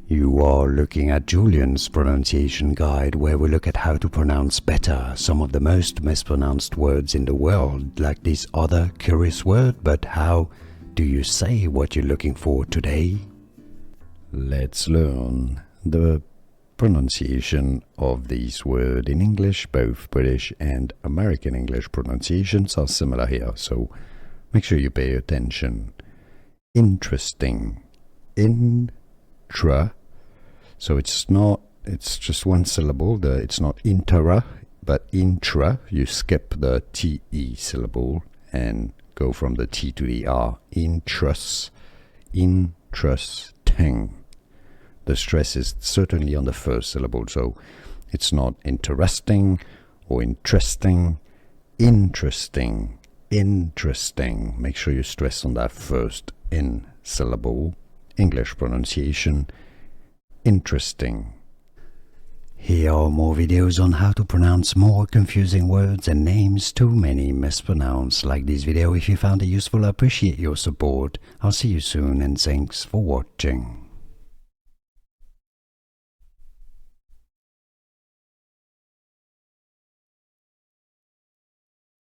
You are looking at Julian's pronunciation guide, where we look at how to pronounce better some of the most mispronounced words in the world, like this other curious word. But how do you say what you're looking for today? Let's learn the pronunciation of this word in English. Both British and American English pronunciations are similar here, so make sure you pay attention. Interesting. Intra. So it's just one syllable. It's not intera, but intra. You skip the TE syllable and go from the T to the R. Interesting. The stress is certainly on the first syllable, so it's not interesting or interesting. Interesting. Make sure you stress on that first in syllable. English pronunciation. Interesting. Here are more videos on how to pronounce more confusing words and names too many mispronounced. Like this video if you found it useful. I appreciate your support. I'll see you soon and thanks for watching.